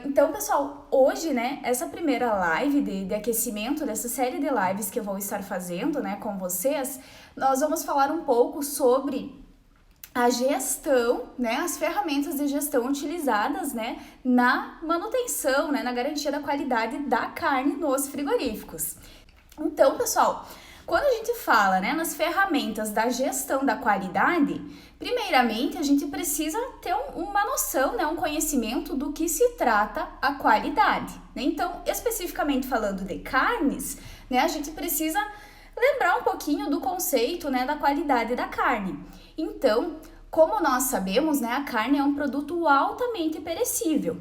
Então, pessoal, hoje, né, essa primeira live de aquecimento dessa série de lives que eu vou estar fazendo, né, com vocês, nós vamos falar um pouco sobre a gestão, né, as ferramentas de gestão utilizadas, né, na manutenção, né, na garantia da qualidade da carne nos frigoríficos. Então, pessoal, quando a gente fala, né, nas ferramentas da gestão da qualidade, primeiramente a gente precisa ter uma noção, né, um conhecimento do que se trata a qualidade, né? Então, especificamente falando de carnes, né, a gente precisa lembrar um pouquinho do conceito, né, da qualidade da carne. Então, como nós sabemos, né, a carne é um produto altamente perecível.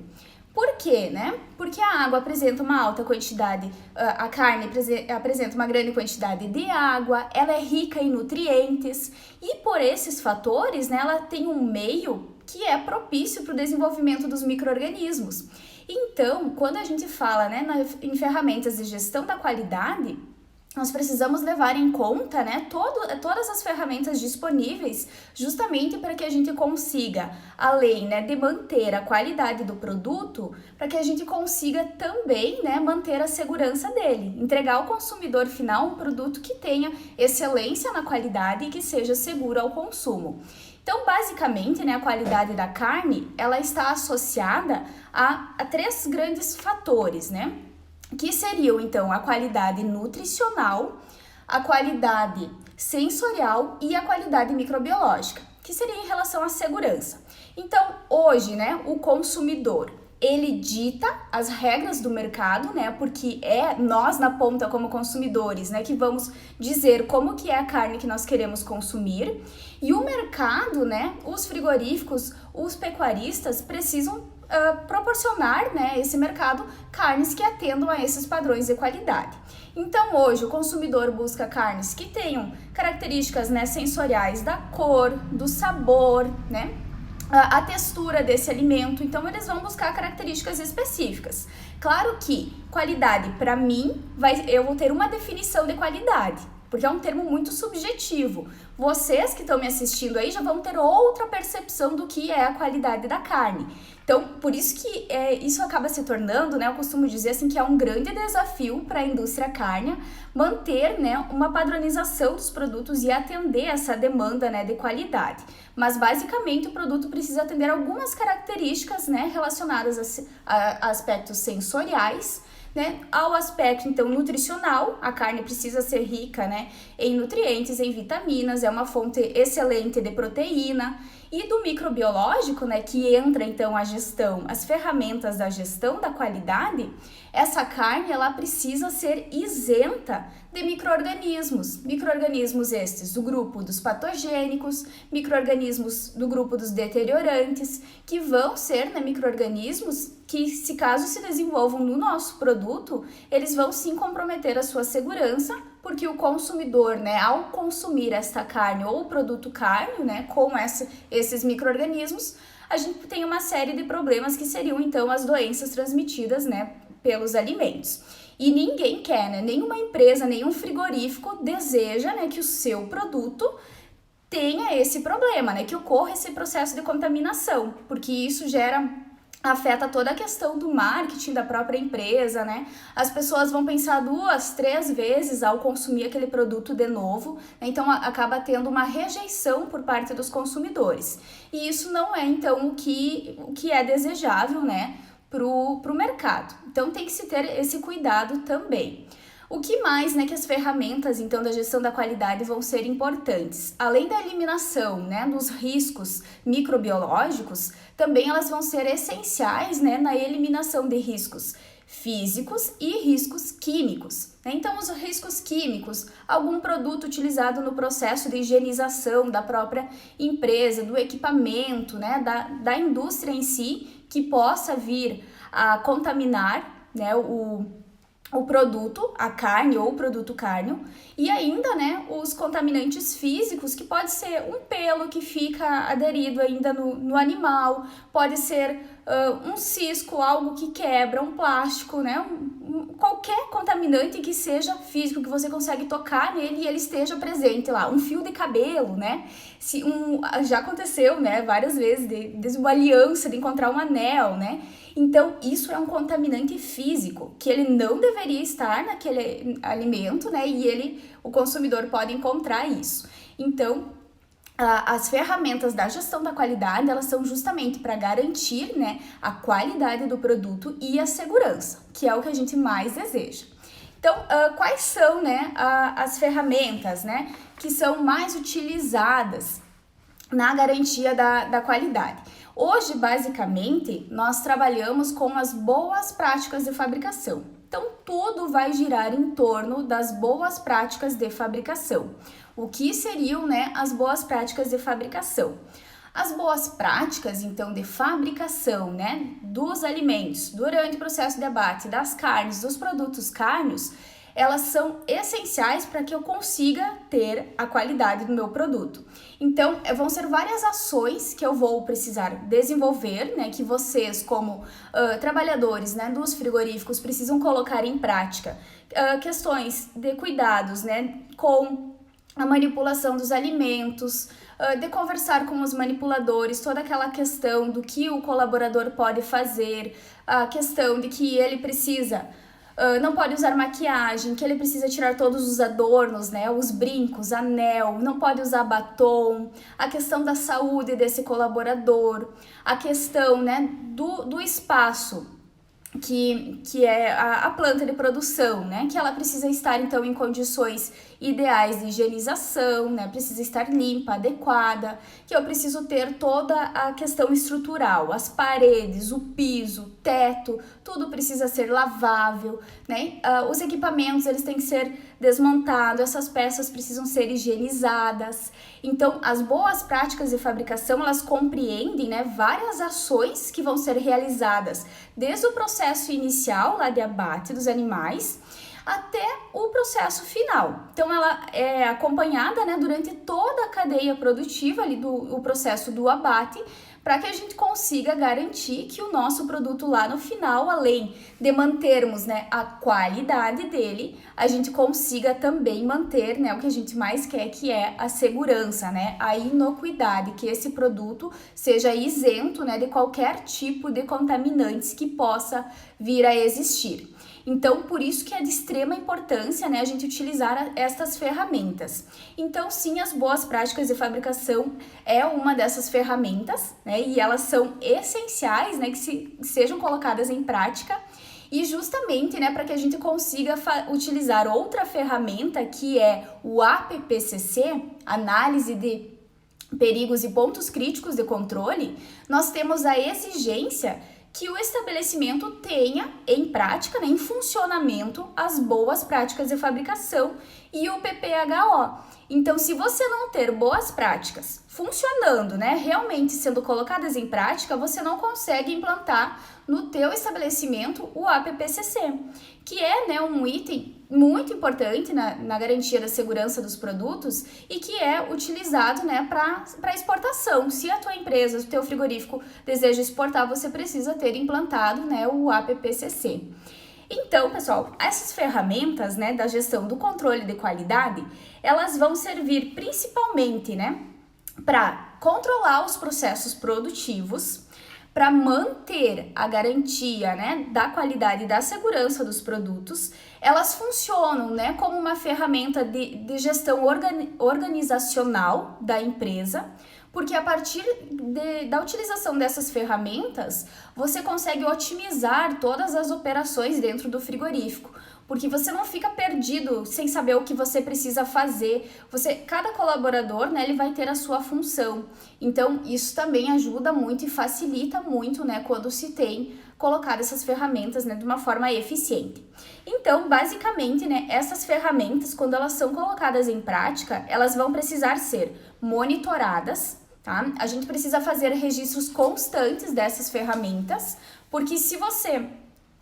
Por quê, né? Porque a água apresenta uma alta quantidade, a carne apresenta uma grande quantidade de água, ela é rica em nutrientes e por esses fatores, né, ela tem um meio que é propício para o desenvolvimento dos micro-organismos. Então, quando a gente fala, né, em ferramentas de gestão da qualidade, nós precisamos levar em conta, né, todas as ferramentas disponíveis justamente para que a gente consiga, além, né, de manter a qualidade do produto, para que a gente consiga também, né, manter a segurança dele, entregar ao consumidor final um produto que tenha excelência na qualidade e que seja seguro ao consumo. Então, basicamente, né, a qualidade da carne, ela está associada a três grandes fatores, né? Que seriam, então, a qualidade nutricional, a qualidade sensorial e a qualidade microbiológica, que seria em relação à segurança. Então, hoje, né, o consumidor, ele dita as regras do mercado, né, porque é nós na ponta como consumidores, né, que vamos dizer como que é a carne que nós queremos consumir, e o mercado, né, os frigoríficos, os pecuaristas precisam proporcionar, né, esse mercado carnes que atendam a esses padrões de qualidade. Então, hoje, o consumidor busca carnes que tenham características, né, sensoriais da cor, do sabor, né, a textura desse alimento. Então, eles vão buscar características específicas. Claro que qualidade, para mim, eu vou ter uma definição de qualidade, porque é um termo muito subjetivo. Vocês que estão me assistindo aí já vão ter outra percepção do que é a qualidade da carne. Então, por isso que isso acaba se tornando, né, eu costumo dizer assim, que é um grande desafio para a indústria cárnea manter, né, uma padronização dos produtos e atender essa demanda, né, de qualidade. Mas, basicamente, o produto precisa atender algumas características, né, relacionadas a aspectos sensoriais, né, ao aspecto, então, nutricional. A carne precisa ser rica, né, em nutrientes, em vitaminas, é uma fonte excelente de proteína. E do microbiológico, né, que entra, então, a gestão, as ferramentas da gestão da qualidade, essa carne, ela precisa ser isenta de micro-organismos. Micro-organismos estes do grupo dos patogênicos, micro-organismos do grupo dos deteriorantes, que vão ser, né, micro-organismos que, se caso se desenvolvam no nosso produto, eles vão sim comprometer a sua segurança, porque o consumidor, né, ao consumir esta carne ou o produto carne, né, com esses micro-organismos, a gente tem uma série de problemas que seriam, então, as doenças transmitidas, né, pelos alimentos. E ninguém quer, né, nenhuma empresa, nenhum frigorífico deseja, né, que o seu produto tenha esse problema, né, que ocorra esse processo de contaminação, porque isso afeta toda a questão do marketing da própria empresa, né? As pessoas vão pensar 2, 3 vezes ao consumir aquele produto de novo, né? Então acaba tendo uma rejeição por parte dos consumidores. E isso não é, então, o que é desejável, né, pro mercado. Então tem que se ter esse cuidado também. O que mais, né, que as ferramentas, então, da gestão da qualidade vão ser importantes? Além da eliminação, né, dos riscos microbiológicos, também elas vão ser essenciais, né, na eliminação de riscos físicos e riscos químicos. Então, os riscos químicos, algum produto utilizado no processo de higienização da própria empresa, do equipamento, né, da indústria em si, que possa vir a contaminar, né, o produto, a carne ou o produto cárneo, e ainda, né, os contaminantes físicos, que pode ser um pelo que fica aderido ainda no animal, pode ser um cisco, algo que quebra, um plástico, né, qualquer contaminante que seja físico, que você consegue tocar nele e ele esteja presente lá, um fio de cabelo, né, já aconteceu, né, várias vezes, desde uma aliança, de encontrar um anel, né, Então, isso é um contaminante físico, que ele não deveria estar naquele alimento, né? E o consumidor pode encontrar isso. Então, as ferramentas da gestão da qualidade, elas são justamente para garantir, né, a qualidade do produto e a segurança, que é o que a gente mais deseja. Então, quais são, né, as ferramentas, né, que são mais utilizadas na garantia da qualidade? Hoje, basicamente, nós trabalhamos com as boas práticas de fabricação. Então, tudo vai girar em torno das boas práticas de fabricação. O que seriam, né, as boas práticas de fabricação? As boas práticas, então, de fabricação, né, dos alimentos, durante o processo de abate, das carnes, dos produtos carnes, elas são essenciais para que eu consiga ter a qualidade do meu produto. Então, vão ser várias ações que eu vou precisar desenvolver, né, que vocês, como trabalhadores, né, dos frigoríficos, precisam colocar em prática. Questões de cuidados, né, com a manipulação dos alimentos, de conversar com os manipuladores, toda aquela questão do que o colaborador pode fazer, a questão de que ele precisa... não pode usar maquiagem, que ele precisa tirar todos os adornos, né, os brincos, anel, não pode usar batom, a questão da saúde desse colaborador, a questão, né, do espaço, que é a planta de produção, né, que ela precisa estar, então, em condições ideais de higienização, né, precisa estar limpa, adequada, que eu preciso ter toda a questão estrutural, as paredes, o piso, o teto, tudo precisa ser lavável, né, os equipamentos, eles têm que ser desmontados, essas peças precisam ser higienizadas. Então, as boas práticas de fabricação, elas compreendem, né, várias ações que vão ser realizadas desde o processo inicial lá de abate dos animais até o processo final. Então, ela é acompanhada, né, durante toda a cadeia produtiva ali o processo do abate, para que a gente consiga garantir que o nosso produto lá no final, além de mantermos, né, a qualidade dele, a gente consiga também manter, né, o que a gente mais quer, que é a segurança, né, a inocuidade, que esse produto seja isento, né, de qualquer tipo de contaminantes que possa vir a existir. Então, por isso que é de extrema importância, né, a gente utilizar estas ferramentas. Então, sim, as boas práticas de fabricação é uma dessas ferramentas, né, e elas são essenciais, né, que sejam colocadas em prática, e justamente, né, para que a gente consiga utilizar outra ferramenta, que é o APPCC, Análise de Perigos e Pontos Críticos de Controle. Nós temos a exigência que o estabelecimento tenha em prática, né, em funcionamento, as boas práticas de fabricação e o PPHO. Então, se você não ter boas práticas funcionando, né, realmente sendo colocadas em prática, você não consegue implantar no teu estabelecimento o APPCC, que é, né, um item muito importante na garantia da segurança dos produtos e que é utilizado, né, para exportação. Se a tua empresa, o teu frigorífico deseja exportar, você precisa ter implantado, né, o APPCC. Então, pessoal, essas ferramentas, né, da gestão do controle de qualidade, elas vão servir principalmente, né, para controlar os processos produtivos, para manter a garantia, né, da qualidade e da segurança dos produtos. Elas funcionam, né, como uma ferramenta de gestão organizacional da empresa, porque a partir da utilização dessas ferramentas, você consegue otimizar todas as operações dentro do frigorífico, porque você não fica perdido sem saber o que você precisa fazer. Cada colaborador, né, ele vai ter a sua função. Então, isso também ajuda muito e facilita muito, né, quando se tem colocado essas ferramentas, né, de uma forma eficiente. Então, basicamente, né, essas ferramentas, quando elas são colocadas em prática, elas vão precisar ser monitoradas, tá? A gente precisa fazer registros constantes dessas ferramentas, porque se você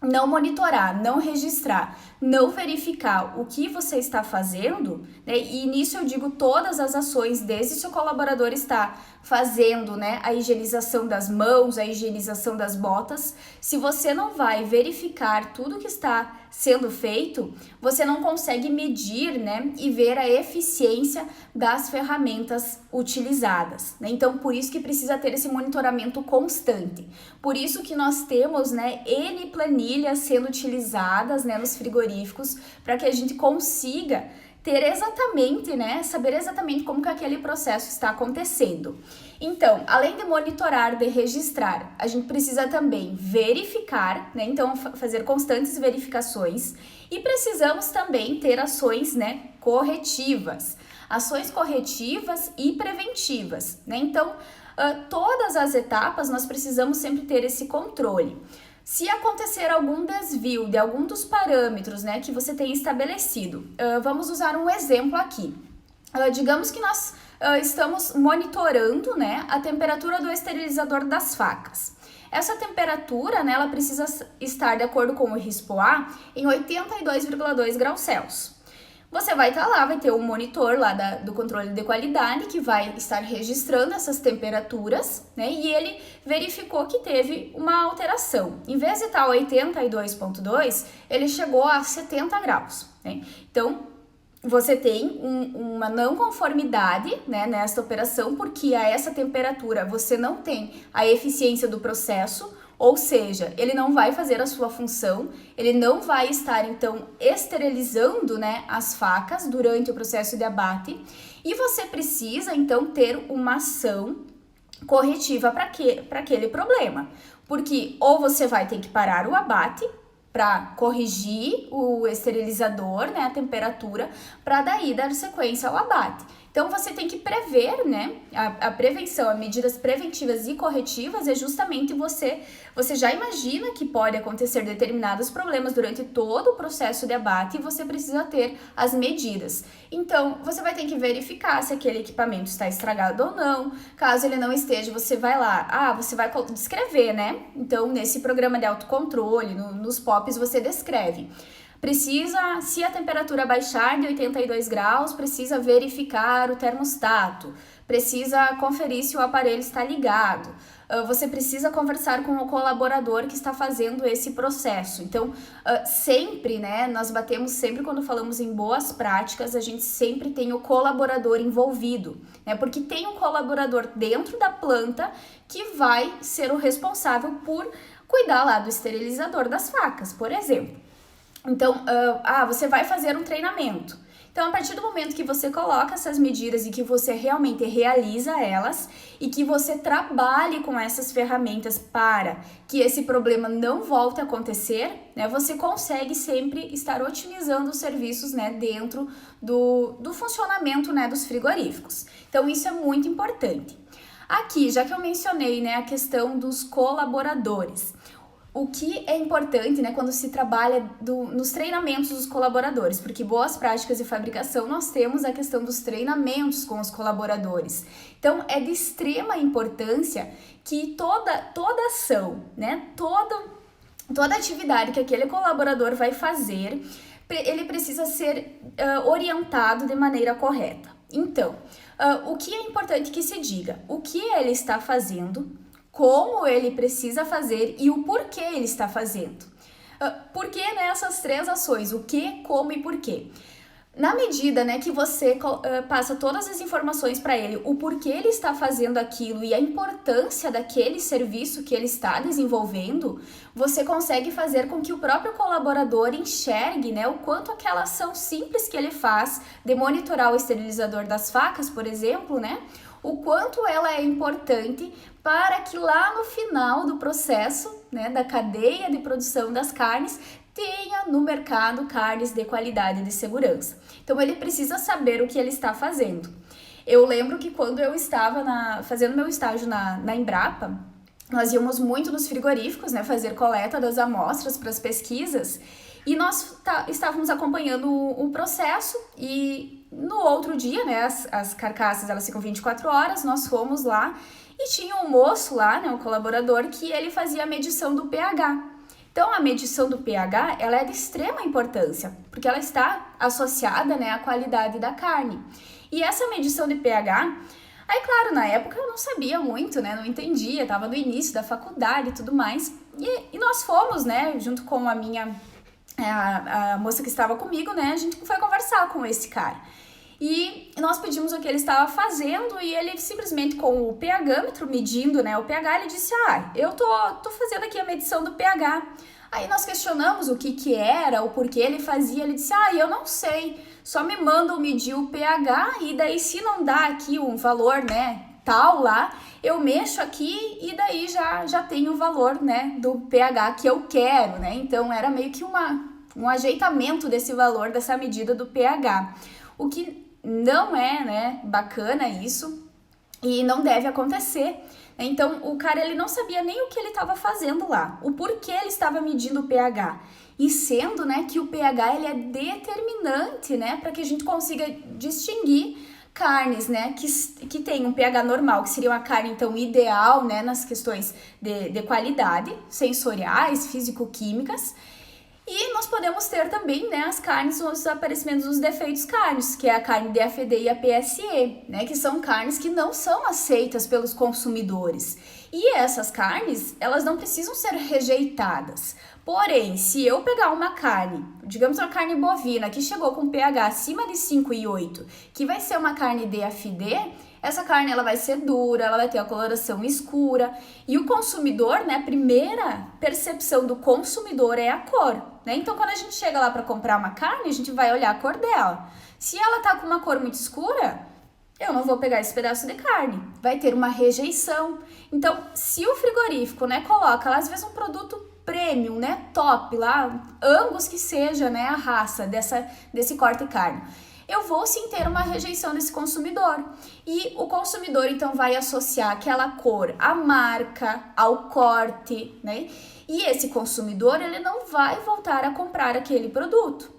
não monitorar, não registrar, não verificar o que você está fazendo, né? E nisso eu digo todas as ações, desde se o colaborador está fazendo, né, a higienização das mãos, a higienização das botas, se você não vai verificar tudo que está sendo feito, você não consegue medir, né, e ver a eficiência das ferramentas utilizadas, né? Então, por isso que precisa ter esse monitoramento constante. Por isso que nós temos, né, N planilhas sendo utilizadas, né, nos frigoríficos, para que a gente consiga ter exatamente, né, saber exatamente como que aquele processo está acontecendo. Então, além de monitorar, de registrar, a gente precisa também verificar, né, então fazer constantes verificações, e precisamos também ter ações, né, corretivas. Ações corretivas e preventivas, né? Então, todas as etapas nós precisamos sempre ter esse controle. Se acontecer algum desvio de algum dos parâmetros, né, que você tem estabelecido, vamos usar um exemplo aqui. Digamos que nós estamos monitorando, né, a temperatura do esterilizador das facas. Essa temperatura, né, ela precisa estar, de acordo com o RISPO-A, em 82,2 graus Celsius. Você vai estar lá, vai ter um monitor lá do controle de qualidade que vai estar registrando essas temperaturas, né? E ele verificou que teve uma alteração. Em vez de estar 82,2, ele chegou a 70 graus, né? Então, você tem uma não conformidade, né, nesta operação, porque a essa temperatura você não tem a eficiência do processo, ou seja, ele não vai fazer a sua função, ele não vai estar, então, esterilizando, né, as facas durante o processo de abate, e você precisa, então, ter uma ação corretiva para aquele problema, porque ou você vai ter que parar o abate para corrigir o esterilizador, né, a temperatura, para daí dar sequência ao abate. Então, você tem que prever, né, a prevenção, as medidas preventivas e corretivas é justamente você já imagina que pode acontecer determinados problemas durante todo o processo de abate e você precisa ter as medidas. Então, você vai ter que verificar se aquele equipamento está estragado ou não. Caso ele não esteja, você vai lá, você vai descrever, né? Então, nesse programa de autocontrole, nos POPs, você descreve. Precisa, se a temperatura baixar de 82 graus, precisa verificar o termostato, precisa conferir se o aparelho está ligado, você precisa conversar com o colaborador que está fazendo esse processo. Então, sempre, né, nós batemos sempre quando falamos em boas práticas, a gente sempre tem o colaborador envolvido, né, porque tem um colaborador dentro da planta que vai ser o responsável por cuidar lá do esterilizador das facas, por exemplo. Então, você vai fazer um treinamento. Então, a partir do momento que você coloca essas medidas e que você realmente realiza elas e que você trabalhe com essas ferramentas para que esse problema não volte a acontecer, né, você consegue sempre estar otimizando os serviços, né, dentro do funcionamento, né, dos frigoríficos. Então, isso é muito importante. Aqui, já que eu mencionei, né, a questão dos colaboradores, o que é importante, né, quando se trabalha nos treinamentos dos colaboradores, porque boas práticas de fabricação nós temos a questão dos treinamentos com os colaboradores. Então, é de extrema importância que toda ação, né, toda atividade que aquele colaborador vai fazer, ele precisa ser orientado de maneira correta. Então, o que é importante que se diga? O que ele está fazendo, como ele precisa fazer e o porquê ele está fazendo. Por que, né, essas três ações? O que, como e porquê? Na medida, né, que você passa todas as informações para ele, o porquê ele está fazendo aquilo e a importância daquele serviço que ele está desenvolvendo, você consegue fazer com que o próprio colaborador enxergue, né, o quanto aquela ação simples que ele faz de monitorar o esterilizador das facas, por exemplo, né, o quanto ela é importante para que lá no final do processo, né, da cadeia de produção das carnes, tenha no mercado carnes de qualidade e de segurança. Então, ele precisa saber o que ele está fazendo. Eu lembro que quando eu estava fazendo meu estágio na Embrapa, nós íamos muito nos frigoríficos, né, fazer coleta das amostras para as pesquisas, e nós estávamos acompanhando o processo e no outro dia, né, as carcaças elas ficam 24 horas, nós fomos lá e tinha um moço lá, né, um colaborador, que ele fazia a medição do pH. Então, a medição do pH, ela é de extrema importância, porque ela está associada, né, à qualidade da carne. E essa medição de pH, Aí, claro, na época eu não sabia muito, né? Não entendia, tava no início da faculdade e tudo mais. E nós fomos, né, junto com a minha, a moça que estava comigo, né? A gente foi conversar com esse cara. E nós pedimos o que ele estava fazendo e ele simplesmente com o pH-metro medindo, né, o pH, ele disse, eu tô fazendo aqui a medição do pH. Aí nós questionamos o que era, o porquê ele fazia, ele disse, eu não sei, só me mandam medir o pH e daí se não dá aqui um valor, né, tal lá, eu mexo aqui e daí já tenho o valor, né, do pH que eu quero, né, então era meio que um ajeitamento desse valor, dessa medida do pH, o que não é, né, bacana isso e não deve acontecer. Então, o cara, ele não sabia nem o que ele estava fazendo lá, o porquê ele estava medindo o pH. E sendo, né, que o pH, ele é determinante, né, para que a gente consiga distinguir carnes, né, que tem um pH normal, que seria uma carne, então, ideal, né, nas questões de qualidade, sensoriais, físico-químicas. E nós podemos ter também, né, as carnes, os aparecimentos dos defeitos cárneos, que é a carne DFD e a PSE, né, que são carnes que não são aceitas pelos consumidores. E essas carnes, elas não precisam ser rejeitadas. Porém, se eu pegar uma carne, digamos uma carne bovina, que chegou com pH acima de 5,8, que vai ser uma carne DFD, essa carne ela vai ser dura, ela vai ter a coloração escura. E o consumidor, né, a primeira percepção do consumidor é a cor, né? Então, quando a gente chega lá para comprar uma carne, a gente vai olhar a cor dela. Se ela tá com uma cor muito escura, eu não vou pegar esse pedaço de carne. Vai ter uma rejeição. Então, se o frigorífico, né, coloca lá, às vezes um produto premium, né, top lá, Angus que seja, né, a raça desse corte de carne, eu vou sim ter uma rejeição desse consumidor. E o consumidor, então, vai associar aquela cor à marca, ao corte, né? E esse consumidor, ele não vai voltar a comprar aquele produto.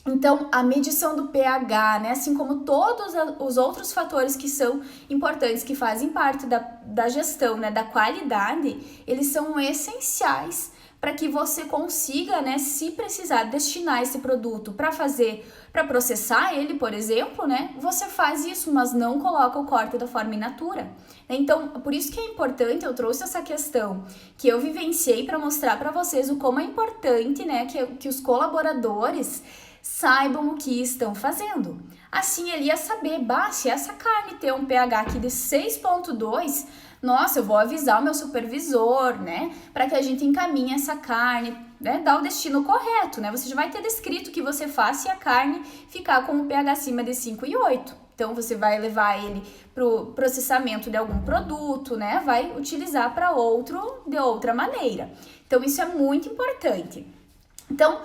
Então, a medição do pH, né, assim como todos os outros fatores que são importantes, que fazem parte da gestão, né, da qualidade, eles são essenciais para que você consiga, né, se precisar destinar esse produto para processar ele, por exemplo, né, você faz isso, mas não coloca o corte da forma in natura. Então, por isso que é importante, eu trouxe essa questão que eu vivenciei para mostrar para vocês o como é importante, né, que os colaboradores saibam o que estão fazendo. Assim ele ia saber, se essa carne tem um pH aqui de 6,2, nossa, eu vou avisar o meu supervisor, né, para que a gente encaminhe essa carne, né, dar o destino correto, né, você já vai ter descrito o que você faz se a carne ficar com um pH acima de 5,8. Então, você vai levar ele para o processamento de algum produto, né, vai utilizar para de outra maneira. Então, isso é muito importante. Então,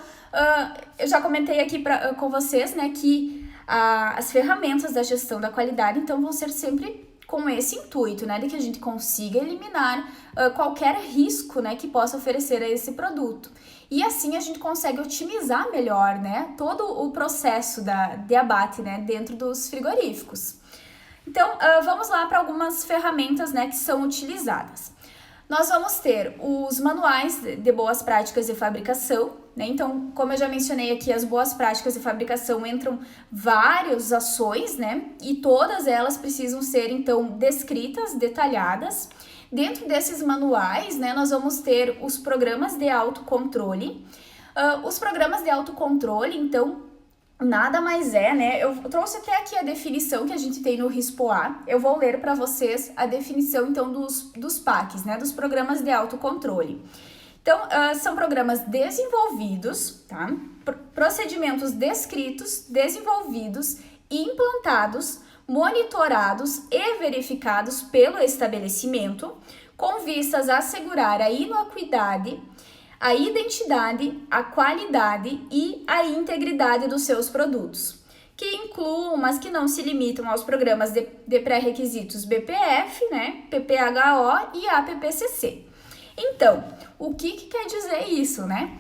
eu já comentei aqui com vocês, né, que as ferramentas da gestão da qualidade, então, vão ser sempre com esse intuito, né, de que a gente consiga eliminar qualquer risco, né, que possa oferecer a esse produto. E assim a gente consegue otimizar melhor, né, todo o processo de abate, né, dentro dos frigoríficos. Então, vamos lá para algumas ferramentas, né, que são utilizadas. Nós vamos ter os manuais de boas práticas de fabricação, né? Então, como eu já mencionei aqui, as boas práticas de fabricação entram várias ações, né? E todas elas precisam ser, então, descritas, detalhadas. Dentro desses manuais, né, nós vamos ter os programas de autocontrole. Os programas de autocontrole, então, nada mais é, né? Eu trouxe até aqui a definição que a gente tem no RISPOA. Eu vou ler para vocês a definição, então, dos PACs, né? Dos programas de autocontrole. Então, são programas desenvolvidos, tá? Procedimentos descritos, desenvolvidos, implantados, monitorados e verificados pelo estabelecimento, com vistas a assegurar a inocuidade, a identidade, a qualidade e a integridade dos seus produtos, que incluam, mas que não se limitam aos programas de pré-requisitos BPF, né, PPHO e APPCC. Então, o que quer dizer isso, né?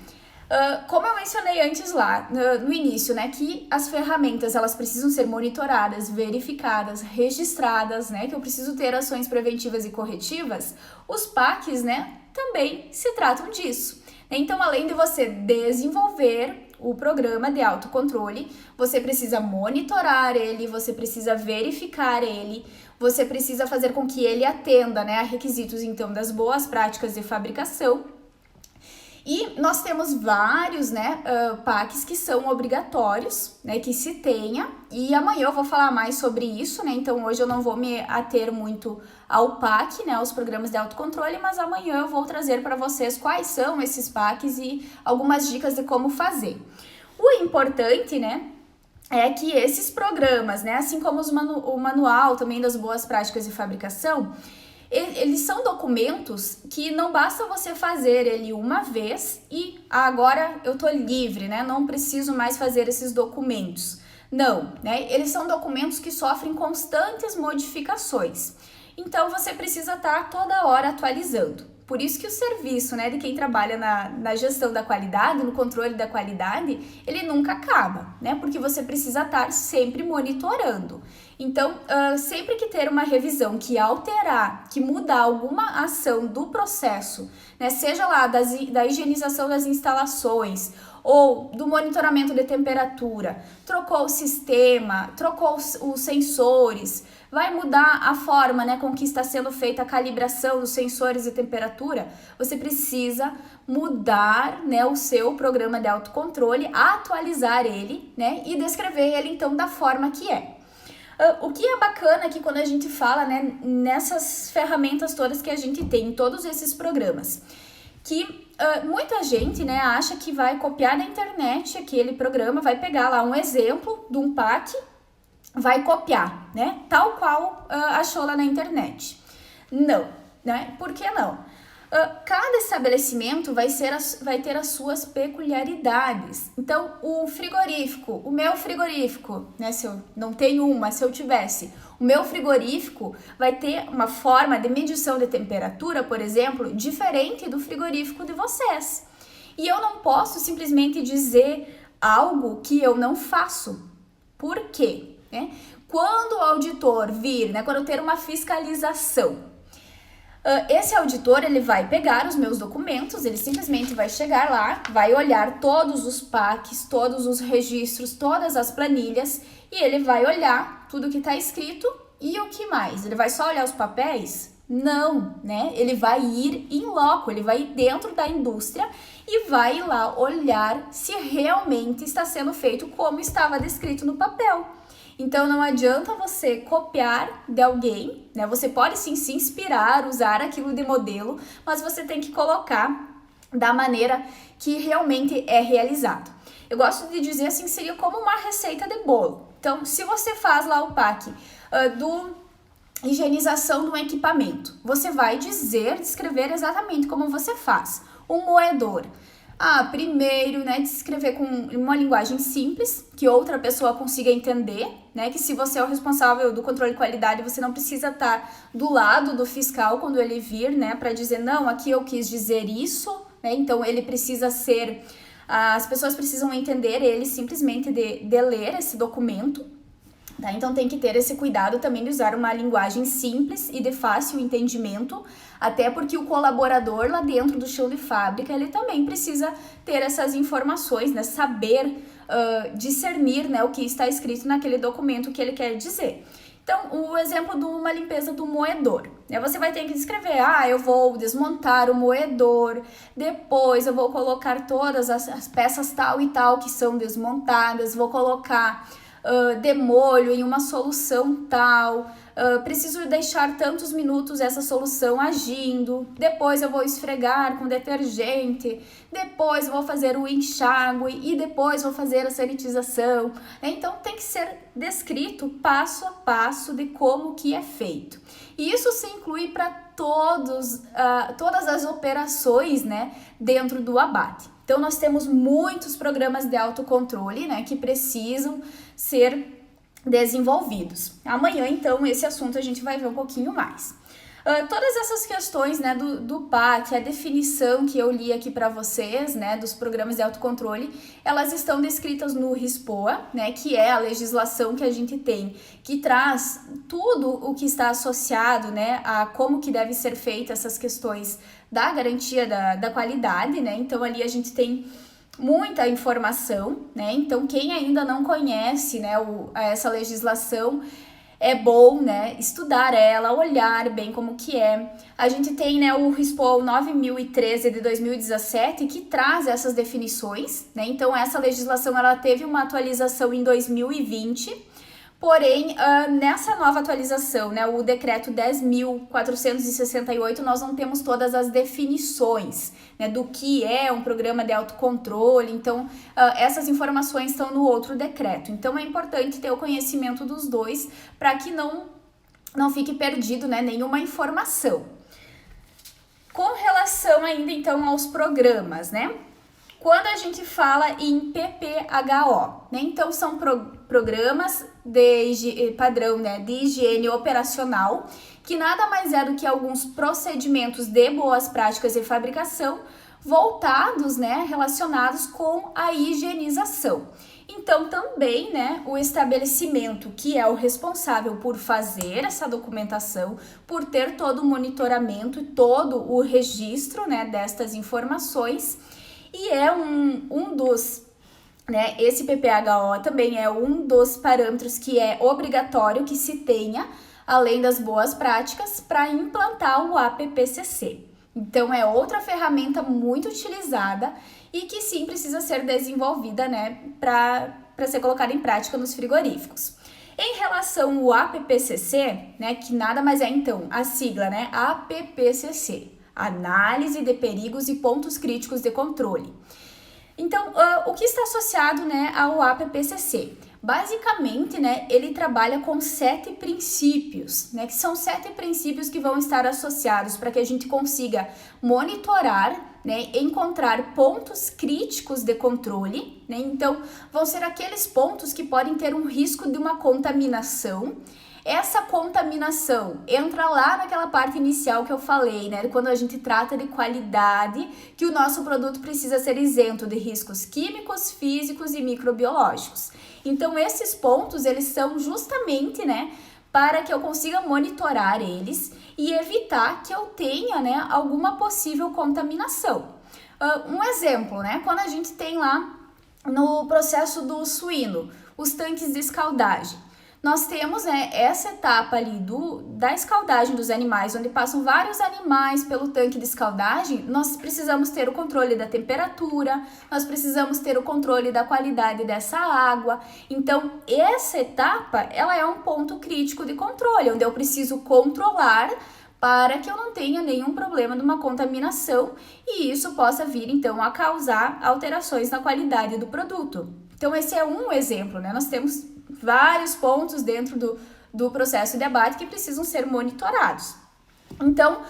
Como eu mencionei antes lá, no início, né, que as ferramentas, elas precisam ser monitoradas, verificadas, registradas, né, que eu preciso ter ações preventivas e corretivas, os PACs, né, também se tratam disso. Então, além de você desenvolver, o programa de autocontrole, você precisa monitorar ele, você precisa verificar ele, você precisa fazer com que ele atenda, né, a requisitos, então, das boas práticas de fabricação. E nós temos vários, né, PACs que são obrigatórios, né, que se tenha, e amanhã eu vou falar mais sobre isso, né, então hoje eu não vou me ater muito ao PAC, né, aos programas de autocontrole, mas amanhã eu vou trazer para vocês quais são esses PACs e algumas dicas de como fazer. O importante, né, é que esses programas, né, assim como o manual também das boas práticas de fabricação, eles são documentos que não basta você fazer ele uma vez e agora eu tô livre, né? Não preciso mais fazer esses documentos. Não, né? Eles são documentos que sofrem constantes modificações. Então você precisa estar toda hora atualizando. Por isso que o serviço, né, de quem trabalha na gestão da qualidade, no controle da qualidade, ele nunca acaba, né? Porque você precisa estar sempre monitorando. Então, sempre que ter uma revisão que alterar, que mudar alguma ação do processo, né, seja lá da higienização das instalações ou do monitoramento de temperatura, trocou o sistema, trocou os sensores, vai mudar a forma, né, com que está sendo feita a calibração dos sensores de temperatura, você precisa mudar, né, o seu programa de autocontrole, atualizar ele, né, e descrever ele então da forma que é. O que é bacana aqui quando a gente fala, né, nessas ferramentas todas que a gente tem em todos esses programas, que muita gente, né, acha que vai copiar da internet aquele programa, vai pegar lá um exemplo de um PAC, vai copiar, né, tal qual achou lá na internet. Não, né, por que não? Cada estabelecimento vai ter as suas peculiaridades. Então, o meu frigorífico, né, se eu não tenho mas se eu tivesse, o meu frigorífico vai ter uma forma de medição de temperatura, por exemplo, diferente do frigorífico de vocês. E eu não posso simplesmente dizer algo que eu não faço. Por quê? Né? Quando o auditor vir, né, quando eu ter uma fiscalização, esse auditor, ele vai pegar os meus documentos, ele simplesmente vai chegar lá, vai olhar todos os PACs, todos os registros, todas as planilhas, e ele vai olhar tudo que está escrito e o que mais? Ele vai só olhar os papéis? Não, né? Ele vai ir em loco, ele vai ir dentro da indústria e vai lá olhar se realmente está sendo feito como estava descrito no papel. Então, não adianta você copiar de alguém, né? Você pode sim se inspirar, usar aquilo de modelo, mas você tem que colocar da maneira que realmente é realizado. Eu gosto de dizer assim, seria como uma receita de bolo. Então, se você faz lá o PAC do higienização de um equipamento, você vai descrever exatamente como você faz. Um moedor. Primeiro, né, descrever com uma linguagem simples, que outra pessoa consiga entender, né, que se você é o responsável do controle de qualidade, você não precisa estar do lado do fiscal quando ele vir, né, para dizer, não, aqui eu quis dizer isso, né, então ele precisa ser, as pessoas precisam entender ele simplesmente de ler esse documento, tá? Então tem que ter esse cuidado também de usar uma linguagem simples e de fácil entendimento, até porque o colaborador lá dentro do chão de fábrica, ele também precisa ter essas informações, né? Saber discernir, né, o que está escrito naquele documento que ele quer dizer. Então, o exemplo de uma limpeza do moedor, né? Você vai ter que descrever, eu vou desmontar o moedor, depois eu vou colocar todas as peças tal e tal que são desmontadas, vou colocar de molho em uma solução tal, preciso deixar tantos minutos essa solução agindo, depois eu vou esfregar com detergente, depois eu vou fazer o enxágue e depois vou fazer a sanitização. Então tem que ser descrito passo a passo de como que é feito. E isso se inclui para todas as operações, né, dentro do abate. Então, nós temos muitos programas de autocontrole, né, que precisam ser desenvolvidos. Amanhã, então, esse assunto a gente vai ver um pouquinho mais. Todas essas questões, né, do PAC, a definição que eu li aqui para vocês, né, dos programas de autocontrole, elas estão descritas no RISPOA, né, que é a legislação que a gente tem, que traz tudo o que está associado, né, a como que deve ser feita essas questões da garantia da qualidade, né, então ali a gente tem muita informação, né? Então, quem ainda não conhece, né, essa legislação, é bom, né, estudar ela, olhar bem como que é. A gente tem, né, o RISPOL 9013 de 2017 que traz essas definições, né? Então, essa legislação ela teve uma atualização em 2020. Porém, nessa nova atualização, né, o decreto 10.468, nós não temos todas as definições, né, do que é um programa de autocontrole. Então, essas informações estão no outro decreto. Então, é importante ter o conhecimento dos dois para que não fique perdido, né, nenhuma informação. Com relação ainda, então, aos programas, né? Quando a gente fala em PPHO, né? Então são programas de padrão, né, de higiene operacional, que nada mais é do que alguns procedimentos de boas práticas de fabricação voltados, né, relacionados com a higienização. Então também, né, o estabelecimento que é o responsável por fazer essa documentação, por ter todo o monitoramento e todo o registro, né, destas informações. E é um dos, né, esse PPHO também é um dos parâmetros que é obrigatório que se tenha, além das boas práticas, para implantar o APPCC. Então, é outra ferramenta muito utilizada e que sim precisa ser desenvolvida, né, para ser colocada em prática nos frigoríficos. Em relação ao APPCC, né, que nada mais é então a sigla, né, APPCC. Análise de perigos e pontos críticos de controle. Então, o que está associado, né, ao APPCC? Basicamente, né, ele trabalha com 7 princípios, né, que são 7 princípios que vão estar associados para que a gente consiga monitorar, né, encontrar pontos críticos de controle, né? Então, vão ser aqueles pontos que podem ter um risco de uma contaminação. Essa contaminação entra lá naquela parte inicial que eu falei, né? Quando a gente trata de qualidade, que o nosso produto precisa ser isento de riscos químicos, físicos e microbiológicos. Então, esses pontos, eles são justamente, né, para que eu consiga monitorar eles e evitar que eu tenha, né, alguma possível contaminação. Um exemplo, né? Quando a gente tem lá no processo do suíno, os tanques de escaldagem. Nós temos, né, essa etapa ali da escaldagem dos animais, onde passam vários animais pelo tanque de escaldagem. Nós precisamos ter o controle da temperatura, nós precisamos ter o controle da qualidade dessa água. Então, essa etapa, ela é um ponto crítico de controle, onde eu preciso controlar para que eu não tenha nenhum problema de uma contaminação e isso possa vir, então, a causar alterações na qualidade do produto. Então, esse é um exemplo, né? Nós temos vários pontos dentro do processo de abate que precisam ser monitorados. Então,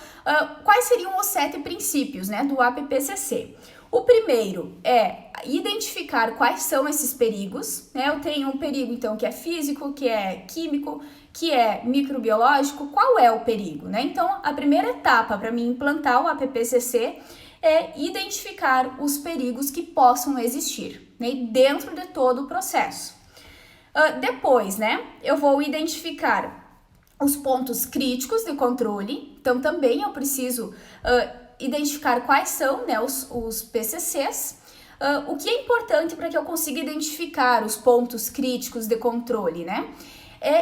quais seriam os 7 princípios, né, do APPCC? O primeiro é identificar quais são esses perigos, né? Eu tenho um perigo, então, que é físico, que é químico, que é microbiológico. Qual é o perigo, né? Então, a primeira etapa para mim implantar o APPCC é identificar os perigos que possam existir, né, dentro de todo o processo. Depois, né, eu vou identificar os pontos críticos de controle. Então, também eu preciso identificar quais são, né, os PCCs. O que é importante para que eu consiga identificar os pontos críticos de controle, né?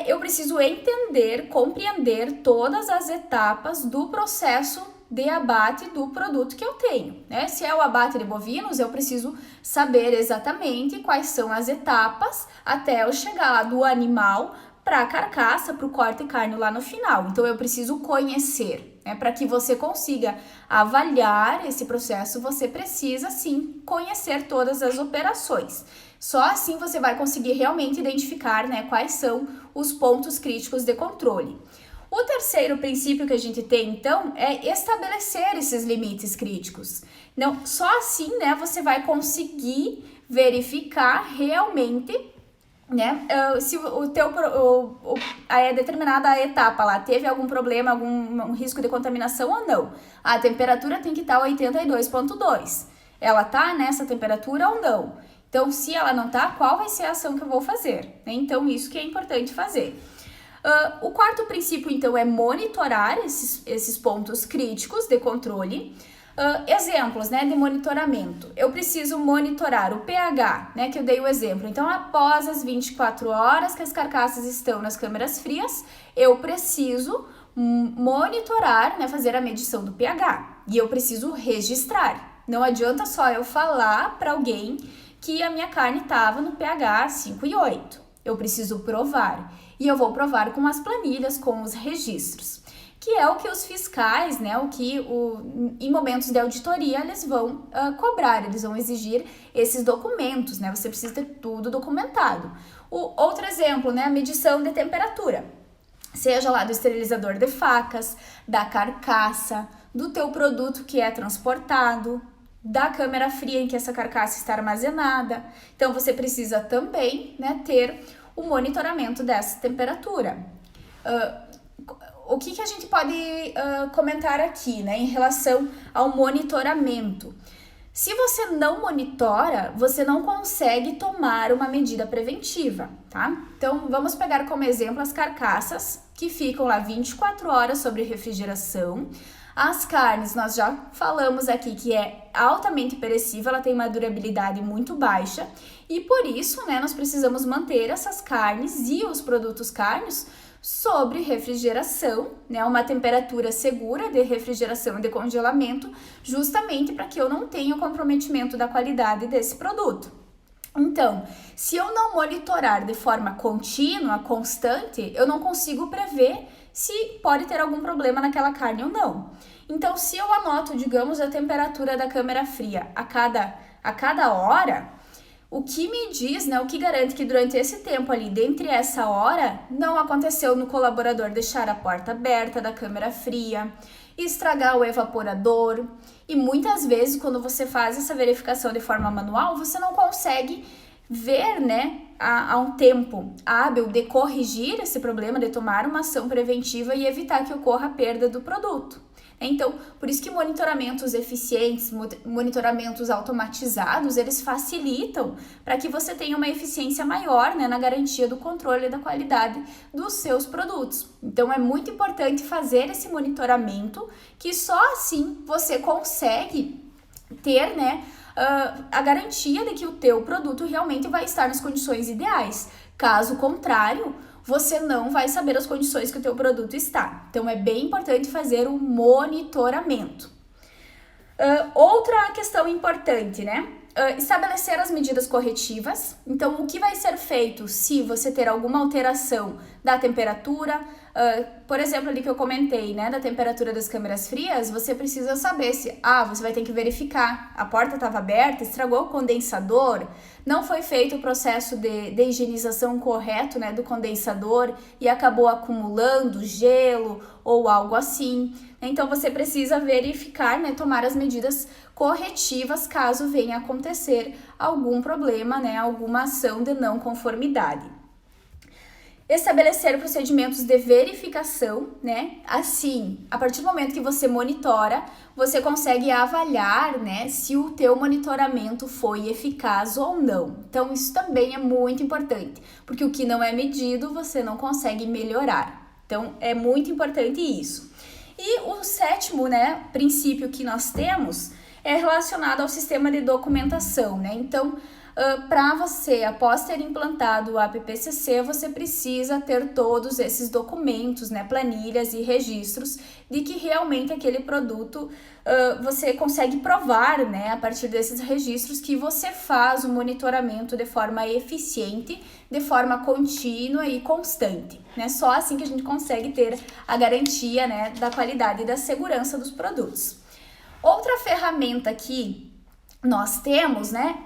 Eu preciso entender, compreender todas as etapas do processo de abate do produto que eu tenho, né? Se é o abate de bovinos, eu preciso saber exatamente quais são as etapas até eu chegar lá do animal para a carcaça, para o corte de carne lá no final. Então, eu preciso conhecer, né? Para que você consiga avaliar esse processo, você precisa, sim, conhecer todas as operações. Só assim você vai conseguir realmente identificar, né, quais são os pontos críticos de controle. O terceiro princípio que a gente tem, então, é estabelecer esses limites críticos. Não, só assim, né, você vai conseguir verificar realmente, né, se a determinada etapa lá teve algum problema, algum risco de contaminação ou não. A temperatura tem que estar 82,2. Ela tá nessa temperatura ou não? Então, se ela não tá, qual vai ser a ação que eu vou fazer? Então, isso que é importante fazer. O quarto princípio, então, é monitorar esses pontos críticos de controle. Exemplos, né, de monitoramento. Eu preciso monitorar o pH, né, que eu dei o exemplo. Então, após as 24 horas que as carcaças estão nas câmeras frias, eu preciso monitorar, né, fazer a medição do pH. E eu preciso registrar. Não adianta só eu falar para alguém que a minha carne estava no pH 5,8. Eu preciso provar. E eu vou provar com as planilhas, com os registros, que é o que os fiscais, né, em momentos de auditoria, eles vão cobrar, eles vão exigir esses documentos, né, você precisa ter tudo documentado. Outro exemplo, né, a medição de temperatura, seja lá do esterilizador de facas, da carcaça, do teu produto que é transportado, da câmara fria em que essa carcaça está armazenada. Então, você precisa também, né, ter o monitoramento dessa temperatura. O que a gente pode comentar aqui, né, em relação ao monitoramento? Se você não monitora, você não consegue tomar uma medida preventiva, tá? Então, vamos pegar como exemplo as carcaças que ficam lá 24 horas sobre refrigeração. As carnes, nós já falamos aqui que é altamente perecível, ela tem uma durabilidade muito baixa e por isso, né, nós precisamos manter essas carnes e os produtos carnes sobre refrigeração, né, uma temperatura segura de refrigeração e de congelamento, justamente para que eu não tenha o comprometimento da qualidade desse produto. Então, se eu não monitorar de forma contínua, constante, eu não consigo prever se pode ter algum problema naquela carne ou não. Então, se eu anoto, digamos, a temperatura da câmara fria a cada hora, o que me diz, né, o que garante que durante esse tempo ali, dentre essa hora, não aconteceu no colaborador deixar a porta aberta da câmara fria, estragar o evaporador. E muitas vezes, quando você faz essa verificação de forma manual, você não consegue ver, né, há um tempo hábil de corrigir esse problema, de tomar uma ação preventiva e evitar que ocorra a perda do produto. Então, por isso que monitoramentos eficientes, monitoramentos automatizados, eles facilitam para que você tenha uma eficiência maior, né, na garantia do controle da qualidade dos seus produtos. Então, é muito importante fazer esse monitoramento, que só assim você consegue ter, né, a garantia de que o teu produto realmente vai estar nas condições ideais. Caso contrário, você não vai saber as condições que o teu produto está. Então, é bem importante fazer o monitoramento. Outra questão importante, né? Estabelecer as medidas corretivas. Então, o que vai ser feito se você ter alguma alteração da temperatura? Por exemplo, ali que eu comentei, né, da temperatura das câmeras frias, você precisa saber se, você vai ter que verificar, a porta estava aberta, estragou o condensador, não foi feito o processo de higienização correto, né, do condensador e acabou acumulando gelo ou algo assim. Então, você precisa verificar, né, tomar as medidas corretivas caso venha acontecer algum problema, né, alguma ação de não conformidade. Estabelecer procedimentos de verificação, né? Assim, a partir do momento que você monitora, você consegue avaliar, né, se o teu monitoramento foi eficaz ou não. Então, isso também é muito importante, porque o que não é medido, você não consegue melhorar. Então, é muito importante isso. E o sétimo, né, princípio que nós temos é relacionado ao sistema de documentação, né? Então, para você, após ter implantado o APPCC, você precisa ter todos esses documentos, né, planilhas e registros de que realmente aquele produto você consegue provar, né, a partir desses registros que você faz o monitoramento de forma eficiente, de forma contínua e constante, né? Só assim que a gente consegue ter a garantia, né, da qualidade e da segurança dos produtos. Outra ferramenta que nós temos, né,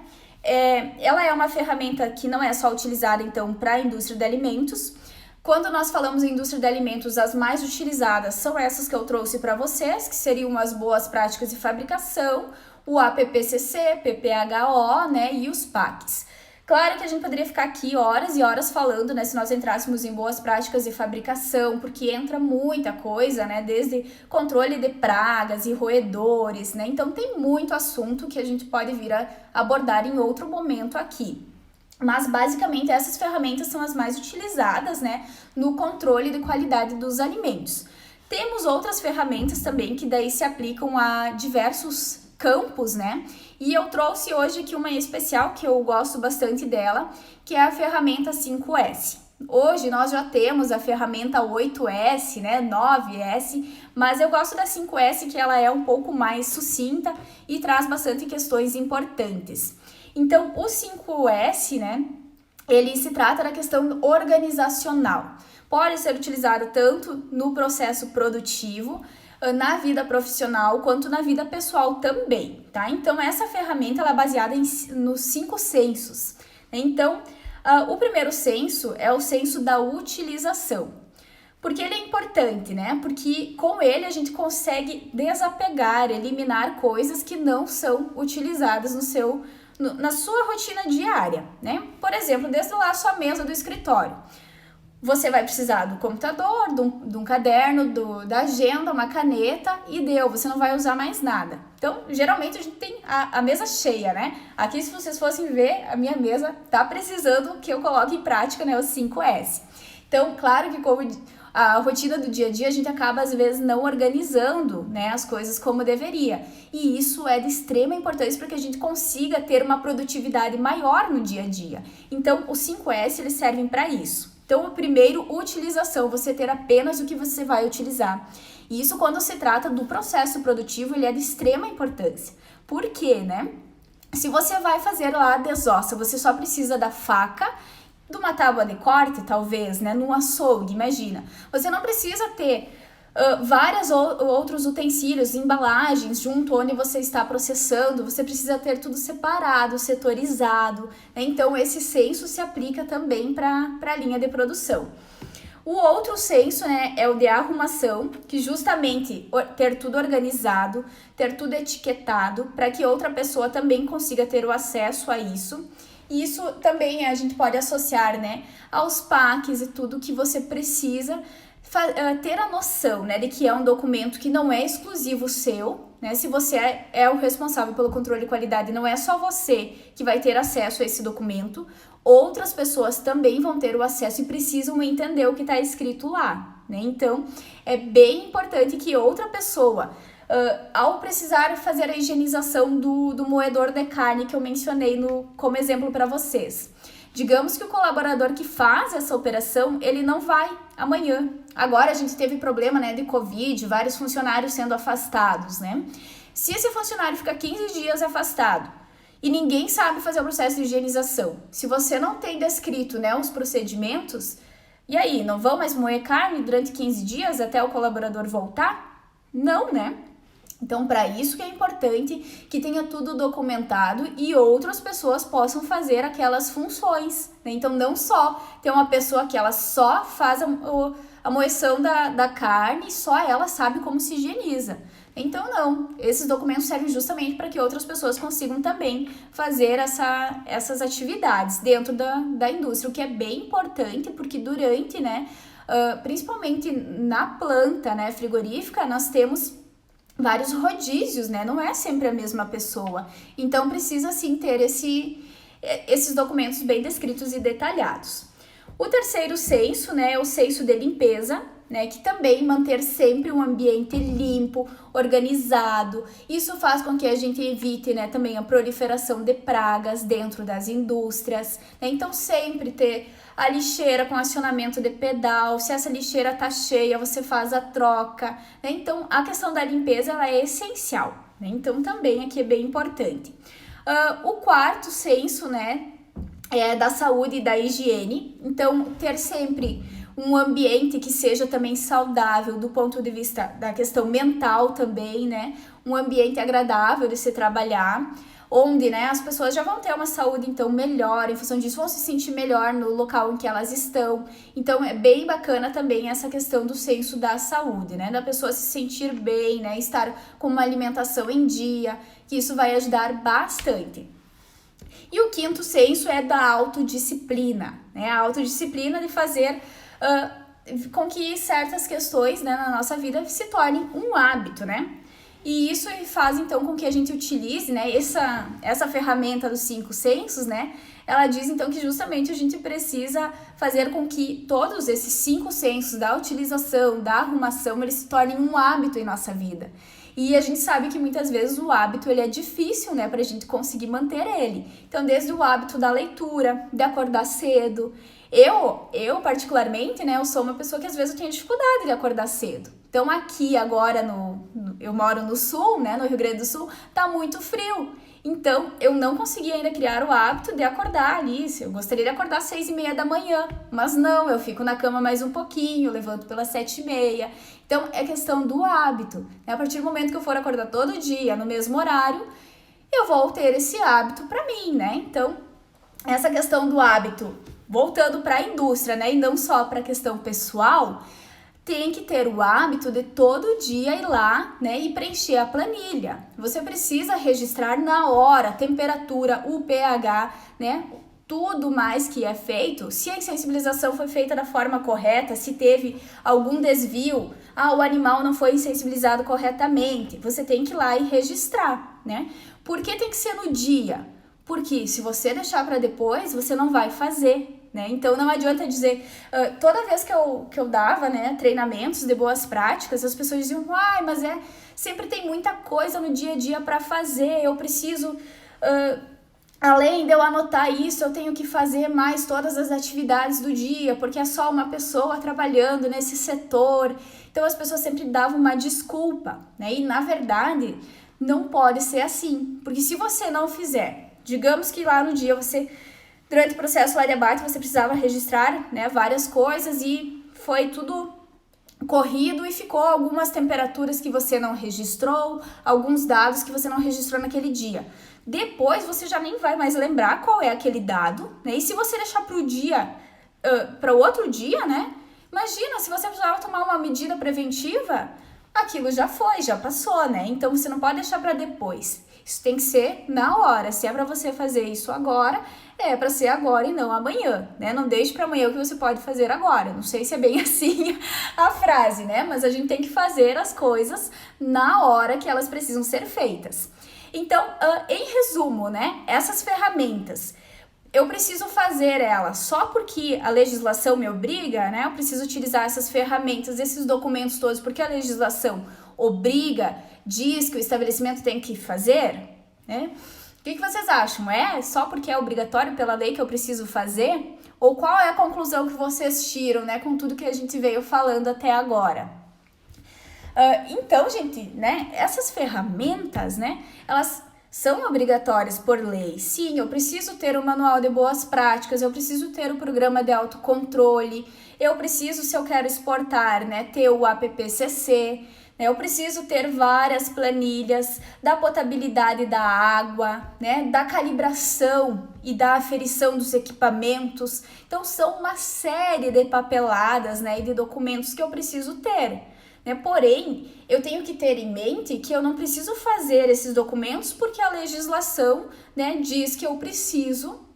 ela é uma ferramenta que não é só utilizada, então, para a indústria de alimentos. Quando nós falamos em indústria de alimentos, as mais utilizadas são essas que eu trouxe para vocês, que seriam as boas práticas de fabricação, o APPCC, PPHO, né, e os PACs. Claro que a gente poderia ficar aqui horas e horas falando, né, se nós entrássemos em boas práticas de fabricação, porque entra muita coisa, né, desde controle de pragas e roedores, né, então tem muito assunto que a gente pode vir a abordar em outro momento aqui. Mas, basicamente, essas ferramentas são as mais utilizadas, né, no controle de qualidade dos alimentos. Temos outras ferramentas também que daí se aplicam a diversos campos, né? E eu trouxe hoje aqui uma em especial que eu gosto bastante dela, que é a ferramenta 5S. Hoje nós já temos a ferramenta 8S, né, 9S, mas eu gosto da 5S que ela é um pouco mais sucinta e traz bastante questões importantes. Então, o 5S, né, ele se trata da questão organizacional. Pode ser utilizado tanto no processo produtivo, na vida profissional, quanto na vida pessoal também, tá? Então, essa ferramenta ela é baseada nos 5 sensos. Então, o primeiro senso é o senso da utilização. Por que ele é importante, né? Porque com ele a gente consegue desapegar, eliminar coisas que não são utilizadas na sua rotina diária, né? Por exemplo, desde lá a sua mesa do escritório. Você vai precisar do computador, de um caderno, da agenda, uma caneta e deu, você não vai usar mais nada. Então, geralmente a gente tem a mesa cheia, né? Aqui, se vocês fossem ver, a minha mesa tá precisando que eu coloque em prática, né, o 5S. Então, claro que como a rotina do dia a dia, a gente acaba, às vezes, não organizando, né, as coisas como deveria. E isso é de extrema importância para que a gente consiga ter uma produtividade maior no dia a dia. Então, os 5S, eles servem para isso. Então, o primeiro, utilização, você ter apenas o que você vai utilizar. E isso, quando se trata do processo produtivo, ele é de extrema importância. Por quê, né? Se você vai fazer lá a desossa, você só precisa da faca, de uma tábua de corte, talvez, né? Num açougue, imagina. Você não precisa ter vários outros utensílios, embalagens junto onde você está processando, você precisa ter tudo separado, setorizado, né? Então esse senso se aplica também para a linha de produção. O outro senso, né, é o de arrumação, que justamente ter tudo organizado, ter tudo etiquetado, para que outra pessoa também consiga ter o acesso a isso. E isso também a gente pode associar, né, aos packs e tudo que você precisa ter a noção, né, de que é um documento que não é exclusivo seu, né? Se você é o responsável pelo controle de qualidade, não é só você que vai ter acesso a esse documento, outras pessoas também vão ter o acesso e precisam entender o que está escrito lá, né? Então, é bem importante que outra pessoa, ao precisar fazer a higienização do moedor de carne que eu mencionei como exemplo para vocês, digamos que o colaborador que faz essa operação, ele não vai amanhã. Agora a gente teve problema, né, de Covid, vários funcionários sendo afastados, né? Se esse funcionário fica 15 dias afastado e ninguém sabe fazer o processo de higienização, se você não tem descrito, né, os procedimentos, e aí, não vão mais moer carne durante 15 dias até o colaborador voltar? Não, né? Então, para isso que é importante que tenha tudo documentado e outras pessoas possam fazer aquelas funções, né? Então, não só ter uma pessoa que ela só faz a moeção da carne e só ela sabe como se higieniza. Então, não. Esses documentos servem justamente para que outras pessoas consigam também fazer essas atividades dentro da indústria, o que é bem importante, porque durante, né, principalmente na planta, né, frigorífica, nós temos vários rodízios, né? Não é sempre a mesma pessoa. Então, precisa, sim, ter esses documentos bem descritos e detalhados. O terceiro senso, né, é o senso de limpeza, né, que também manter sempre um ambiente limpo, organizado. Isso faz com que a gente evite, né, também a proliferação de pragas dentro das indústrias, né? Então, sempre ter a lixeira com acionamento de pedal. Se essa lixeira tá cheia, você faz a troca, né? Então, a questão da limpeza ela é essencial, né? Então, também aqui é bem importante. O quarto senso, né, é da saúde e da higiene. Então, ter sempre um ambiente que seja também saudável do ponto de vista da questão mental também, né? Um ambiente agradável de se trabalhar, onde, né, as pessoas já vão ter uma saúde, então, melhor, em função disso, vão se sentir melhor no local em que elas estão. Então, é bem bacana também essa questão do senso da saúde, né, da pessoa se sentir bem, né, estar com uma alimentação em dia, que isso vai ajudar bastante. E o quinto senso é da autodisciplina, né, a autodisciplina de fazer com que certas questões, né, na nossa vida se tornem um hábito, né. E isso faz, então, com que a gente utilize, né, essa ferramenta dos 5 sensos, né, ela diz, então, que justamente a gente precisa fazer com que todos esses 5 sensos da utilização, da arrumação, eles se tornem um hábito em nossa vida. E a gente sabe que muitas vezes o hábito, ele é difícil, né, pra gente conseguir manter ele. Então, desde o hábito da leitura, de acordar cedo. Eu particularmente, né, eu sou uma pessoa que às vezes eu tenho dificuldade de acordar cedo. Então, aqui agora, eu moro no sul, né, no Rio Grande do Sul, tá muito frio. Então, eu não consegui ainda criar o hábito de acordar ali. Eu gostaria de acordar às 6h30 da manhã, mas não, eu fico na cama mais um pouquinho, levanto pelas 7h30. Então, é questão do hábito, né? A partir do momento que eu for acordar todo dia, no mesmo horário, eu vou ter esse hábito para mim, né? Então, essa questão do hábito, voltando para a indústria, né, e não só para a questão pessoal, tem que ter o hábito de todo dia ir lá, né, e preencher a planilha. Você precisa registrar na hora a temperatura, o pH, né, tudo mais que é feito. Se a sensibilização foi feita da forma correta, se teve algum desvio, o animal não foi sensibilizado corretamente, você tem que ir lá e registrar, né? Por que tem que ser no dia? Porque se você deixar para depois, você não vai fazer, né? Então não adianta dizer, toda vez que eu dava, né, treinamentos de boas práticas, as pessoas diziam, mas sempre tem muita coisa no dia a dia para fazer, eu preciso, além de eu anotar isso, eu tenho que fazer mais todas as atividades do dia, porque é só uma pessoa trabalhando nesse setor. Então as pessoas sempre davam uma desculpa, né? E na verdade não pode ser assim, porque se você não fizer, digamos que lá no dia durante o processo lá de abate, você precisava registrar, né, várias coisas e foi tudo corrido e ficou algumas temperaturas que você não registrou, alguns dados que você não registrou naquele dia. Depois você já nem vai mais lembrar qual é aquele dado, né? E se você deixar para o outro dia, né? Imagina, se você precisava tomar uma medida preventiva, aquilo já passou, né? Então você não pode deixar para depois. Isso tem que ser na hora. Se é para você fazer isso agora, é para ser agora e não amanhã, né? Não deixe para amanhã o que você pode fazer agora. Não sei se é bem assim a frase, né? Mas a gente tem que fazer as coisas na hora que elas precisam ser feitas. Então, em resumo, né? Essas ferramentas, eu preciso fazer elas só porque a legislação me obriga, né? Eu preciso utilizar essas ferramentas, esses documentos todos, porque a legislação obriga, diz que o estabelecimento tem que fazer, né? O que vocês acham? É só porque é obrigatório pela lei que eu preciso fazer? Ou qual é a conclusão que vocês tiram, né, com tudo que a gente veio falando até agora? Então, gente, né, essas ferramentas, né, elas são obrigatórias por lei. Sim, eu preciso ter um manual de boas práticas, eu preciso ter o programa de autocontrole, eu preciso, se eu quero exportar, né, ter o APPCC, né, eu preciso ter várias planilhas da potabilidade da água, né, da calibração e da aferição dos equipamentos. Então, são uma série de papeladas, né, e de documentos que eu preciso ter. Né? Porém, eu tenho que ter em mente que eu não preciso fazer esses documentos porque a legislação, né, diz que eu preciso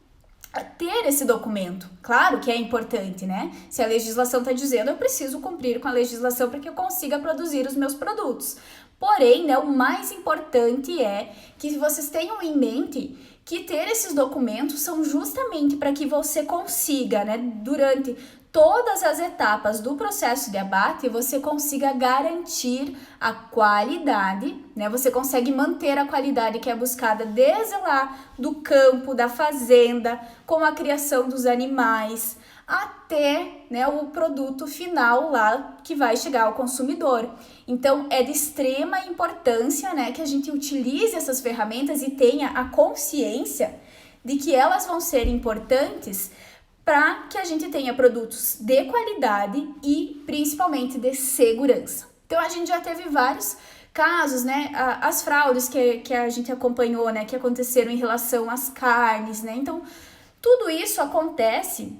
ter esse documento. Claro que é importante, né? Se a legislação está dizendo, eu preciso cumprir com a legislação para que eu consiga produzir os meus produtos. Porém, né, o mais importante é que vocês tenham em mente que ter esses documentos são justamente para que você consiga, né, durante todas as etapas do processo de abate, você consiga garantir a qualidade, né? Você consegue manter a qualidade que é buscada desde lá do campo, da fazenda, com a criação dos animais, até, né, o produto final lá que vai chegar ao consumidor. Então, é de extrema importância, né, que a gente utilize essas ferramentas e tenha a consciência de que elas vão ser importantes para que a gente tenha produtos de qualidade e principalmente de segurança. Então a gente já teve vários casos, né, as fraudes que a gente acompanhou, né, que aconteceram em relação às carnes, né, então tudo isso acontece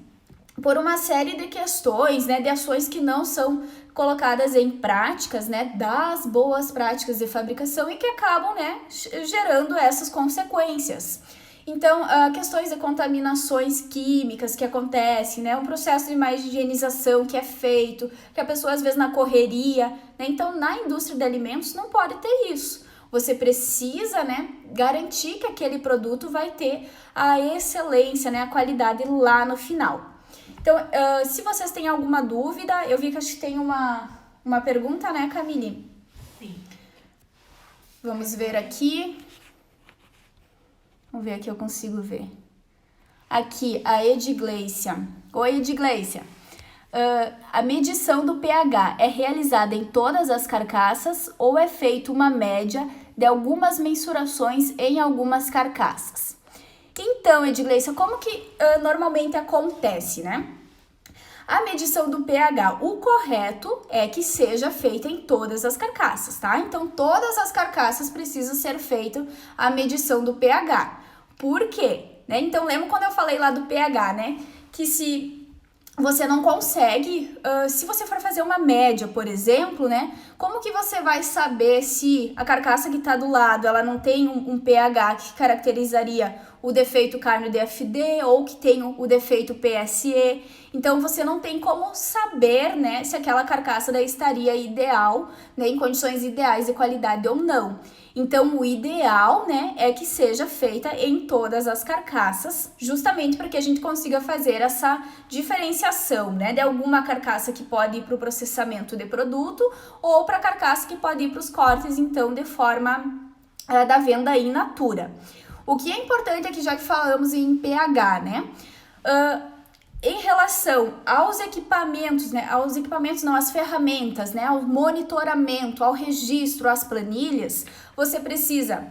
por uma série de questões, né, de ações que não são colocadas em práticas, né, das boas práticas de fabricação e que acabam, né, gerando essas consequências. Então, questões de contaminações químicas que acontecem, né? Um processo de mais higienização que é feito, que a pessoa às vezes na correria, né? Então, na indústria de alimentos não pode ter isso. Você precisa, né, garantir que aquele produto vai ter a excelência, né, a qualidade lá no final. Então, se vocês têm alguma dúvida, eu vi que acho que tem uma pergunta, né, Camille? Sim. Vamos ver aqui. Vamos ver aqui, eu consigo ver. Aqui, a Edgleicia. Oi, Edgleicia. A medição do pH é realizada em todas as carcaças ou é feita uma média de algumas mensurações em algumas carcaças? Então, Edgleicia, como que normalmente acontece, né? A medição do pH, o correto é que seja feita em todas as carcaças, tá? Então, todas as carcaças precisam ser feita a medição do pH. Por quê? Né? Então, lembra quando eu falei lá do pH, né? Que se você não consegue, se você for fazer uma média, por exemplo, né? Como que você vai saber se a carcaça que está do lado, ela não tem um pH que caracterizaria o defeito carne DFD ou que tem o defeito PSE? Então, você não tem como saber, né, se aquela carcaça daí estaria ideal, né, em condições ideais de qualidade ou não. Então, o ideal, né, é que seja feita em todas as carcaças, justamente para que a gente consiga fazer essa diferenciação, né, de alguma carcaça que pode ir para o processamento de produto ou para a carcaça que pode ir para os cortes, então, de forma da venda in natura. O que é importante aqui, já que falamos em pH, né, em relação aos equipamentos, né, às ferramentas, né, ao monitoramento, ao registro, às planilhas, você precisa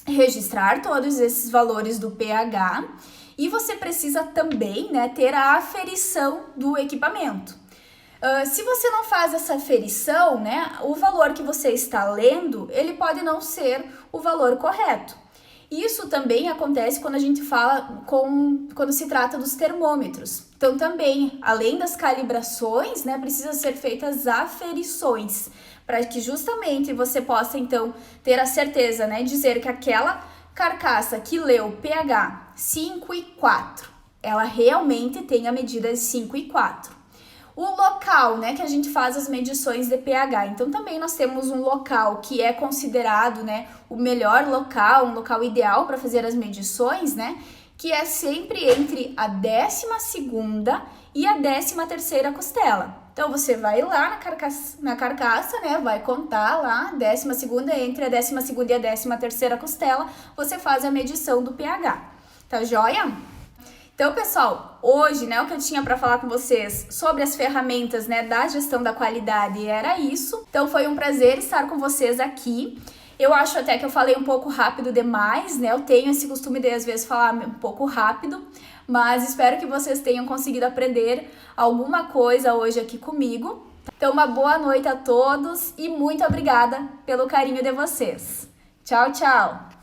registrar todos esses valores do pH e você precisa também, né, ter a aferição do equipamento. Se você não faz essa aferição, né, o valor que você está lendo, ele pode não ser o valor correto. Isso também acontece quando a gente fala quando se trata dos termômetros. Então, também, além das calibrações, né, precisa ser feitas aferições, para que justamente você possa, então, ter a certeza, né, dizer que aquela carcaça que leu pH 5 e 4, ela realmente tem a medida de 5 e 4. O local, né, que a gente faz as medições de pH. Então, também nós temos um local que é considerado, né, o melhor local, um local ideal para fazer as medições, né, que é sempre entre a 12ª e a 13ª costela. Então, você vai lá na carcaça, né, vai contar lá, 12ª, entre a 12ª e a 13ª costela, você faz a medição do pH. Tá joia? Então, pessoal, hoje, né, o que eu tinha para falar com vocês sobre as ferramentas, né, da gestão da qualidade era isso. Então, foi um prazer estar com vocês aqui. Eu acho até que eu falei um pouco rápido demais, né? Eu tenho esse costume de, às vezes, falar um pouco rápido, mas espero que vocês tenham conseguido aprender alguma coisa hoje aqui comigo. Então, uma boa noite a todos e muito obrigada pelo carinho de vocês. Tchau, tchau!